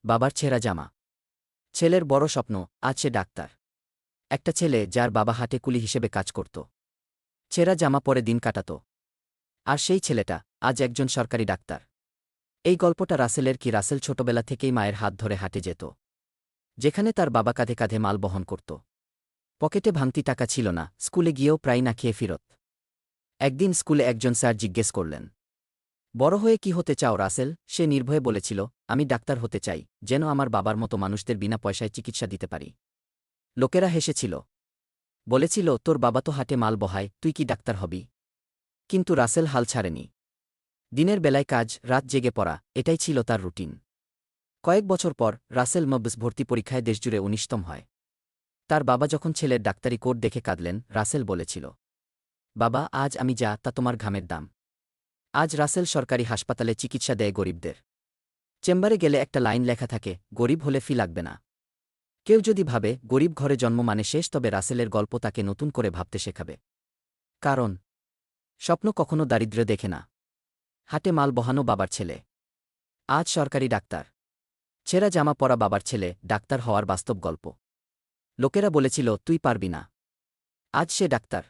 বাবার ছেঁড়া জামা। ছেলের বড় স্বপ্ন, আজ সে ডাক্তার। একটা ছেলে যার বাবা হাটে কুলি হিসেবে কাজ করত। ছেঁড়া জামা পরে দিন কাটাত। আর সেই ছেলেটা আজ একজন সরকারি ডাক্তার। এই গল্পটা রাসেলের কি রাসেল ছোটবেলা থেকেই মায়ের হাত ধরে হাটে যেত, যেখানে তার বাবা কাঁধে কাঁধে মাল বহন করত। পকেটে ভাঙতি টাকা ছিল না, স্কুলে গিয়েও প্রায় না খেয়ে ফিরত। একদিন স্কুলে একজন স্যার জিজ্ঞেস করলেন, বড় হয়ে কি হতে চাও রাসেল? সে নির্ভয়ে বলেছিল, আমি ডাক্তার হতে চাই, যেন আমার বাবার মতো মানুষদের বিনা পয়সায় চিকিৎসা দিতে পারি। লোকেরা হেসেছিল, বলেছিল, তোর বাবা তো হাটে মাল বহায়, তুই কি ডাক্তার হবি? কিন্তু রাসেল হাল ছাড়েনি। দিনের বেলায় কাজ, রাত জেগে পড়া, এটাই ছিল তার রুটিন। কয়েক বছর পর রাসেল মবস ভর্তি পরীক্ষায় দেশজুড়ে ১৯তম হয়। তার বাবা যখন ছেলের ডাক্তারি কোট দেখে কাঁদলেন, রাসেল বলেছিল, বাবা, আজ আমি যা তা তোমার ঘামের দাম। আজ রাসেল সরকারি হাসপাতালে চিকিৎসা দেয় গরিবদের। চেম্বারে গেলে একটা লাইন লেখা থাকে, গরিব হলে ফি লাগবে না। কেউ যদি ভাবে গরিব ঘরে জন্ম মানে শেষ, তবে রাসেলের গল্প তাকে নতুন করে ভাবতে শেখাবে। কারণ স্বপ্ন কখনো দারিদ্র্য দেখে না। হাটে মাল বহানো বাবার ছেলে আজ সরকারি ডাক্তার। ছেঁড়া জামা পরা বাবার ছেলে ডাক্তার হওয়ার বাস্তব গল্প। লোকেরা বলেছিল, তুই পারবি না। আজ সে ডাক্তার।